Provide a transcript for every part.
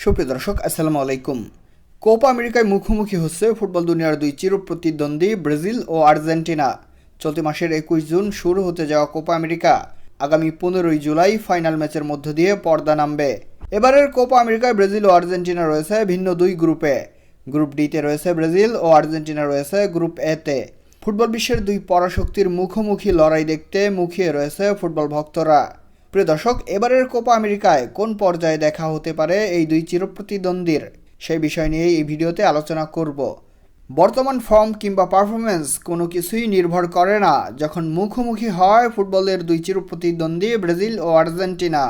সুপ্রিয় দর্শক, আসসালামু আলাইকুম। কোপা আমেরিকায় মুখোমুখি হচ্ছে ফুটবল দুনিয়ার দুই চিরপ্রতিদ্বন্দ্বী ব্রাজিল ও আর্জেন্টিনা। চলতি মাসের 21 জুন শুরু হতে যাওয়া কোপা আমেরিকা আগামী 15 জুলাই ফাইনাল ম্যাচের মধ্য দিয়ে পর্দা নামবে। এবারের কোপা আমেরিকায় ব্রাজিল ও আর্জেন্টিনা রয়েছে ভিন্ন দুই গ্রুপে। গ্রুপ ডিতে রয়েছে ব্রাজিল ও আর্জেন্টিনা রয়েছে গ্রুপ এতে। ফুটবল বিশ্বের দুই পরাশক্তির মুখোমুখি লড়াই দেখতে মুখিয়ে রয়েছে ফুটবল ভক্তরা। প্রিয় দর্শক, এবারের কোপা আমেরিকায় কোন পর্যায়ে দেখা হতে পারে এই দুই চিরপ্রতিদ্বন্দ্বীর, সেই বিষয় নিয়ে এই ভিডিওতে আলোচনা করব। বর্তমান ফর্ম কিংবা পারফরমেন্স কোনো কিছুই নির্ভর করে না যখন মুখোমুখি হয় ফুটবলের দুই চিরপ্রতিদ্বন্দ্বী ব্রাজিল ও আর্জেন্টিনা।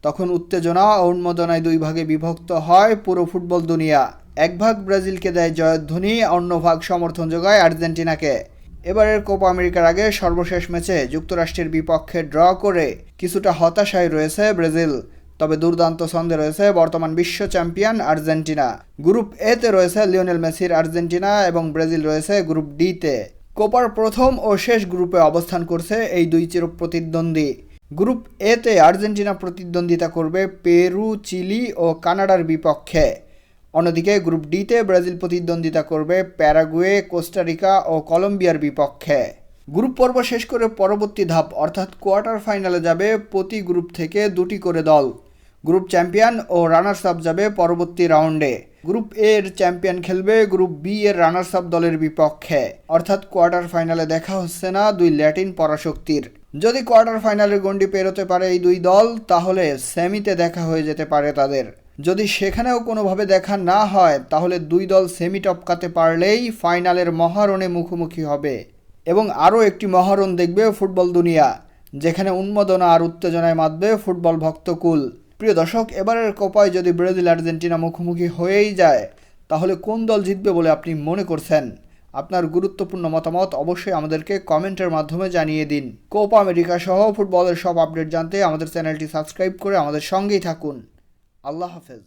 তখন উত্তেজনা ও উন্মাদনায় দুই ভাগে বিভক্ত হয় পুরো ফুটবল দুনিয়া। এক ভাগ ব্রাজিলকে দেয় জয়ধ্বনি, অন্য ভাগ সমর্থন যোগায় আর্জেন্টিনাকে। এবারের কোপা আমেরিকার আগে সর্বশেষ ম্যাচে যুক্তরাষ্ট্রের বিপক্ষে ড্র করে কিছুটা হতাশায় রয়েছে ব্রাজিল। তবে দুর্দান্ত ছন্দে রয়েছে বর্তমান বিশ্ব চ্যাম্পিয়ন আর্জেন্টিনা। গ্রুপ এতে রয়েছে লিওনেল মেসির আর্জেন্টিনা এবং ব্রাজিল রয়েছে গ্রুপ ডিতে। কোপার প্রথম ও শেষ গ্রুপে অবস্থান করছে এই দুই চিরপ্রতিদ্বন্দ্বী। গ্রুপ এতে আর্জেন্টিনা প্রতিদ্বন্দ্বিতা করবে পেরু, চিলি ও কানাডার বিপক্ষে। অন্যদিকে গ্রুপ ডিতে ব্রাজিল প্রতিদ্বন্দ্বিতা করবে প্যারাগুয়ে, কোস্টারিকা ও কলম্বিয়ার বিপক্ষে। গ্রুপ পর্ব শেষ করে পরবর্তী ধাপ অর্থাৎ কোয়ার্টার ফাইনালে যাবে প্রতি গ্রুপ থেকে দুটি করে দল। গ্রুপ চ্যাম্পিয়ন ও রানার্স আপ যাবে পরবর্তী রাউন্ডে। গ্রুপ এ এর চ্যাম্পিয়ন খেলবে গ্রুপ বি এর রানার্স আপ দলের বিপক্ষে। অর্থাৎ কোয়ার্টার ফাইনালে দেখা হচ্ছে না দুই ল্যাটিন পরাশক্তির। যদি কোয়ার্টার ফাইনালের গণ্ডি পেরোতে পারে এই দুই দল, তাহলে সেমিতে দেখা হয়ে যেতে পারে তাদের। যদি সেখানেও কোনোভাবে দেখা না হয়, তাহলে দুই দল সেমি টপকাতে পারলেই ফাইনালের মহারণে মুখোমুখি হবে এবং আরও একটি মহারণ দেখবে ফুটবল দুনিয়া, যেখানে উন্মাদনা আর উত্তেজনায় মাতবে ফুটবল ভক্তকুল। প্রিয় দর্শক, এবারের কোপায় যদি ব্রাজিল আর্জেন্টিনা মুখোমুখি হয়েই যায়, তাহলে কোন দল জিতবে বলে আপনি মনে করছেন? আপনার গুরুত্বপূর্ণ মতামত অবশ্যই আমাদেরকে কমেন্টের মাধ্যমে জানিয়ে দিন। কোপা আমেরিকা সহ ফুটবলের সব আপডেট জানতে আমাদের চ্যানেলটি সাবস্ক্রাইব করে আমাদের সঙ্গেই থাকুন। আল্লাহ হাফেজ।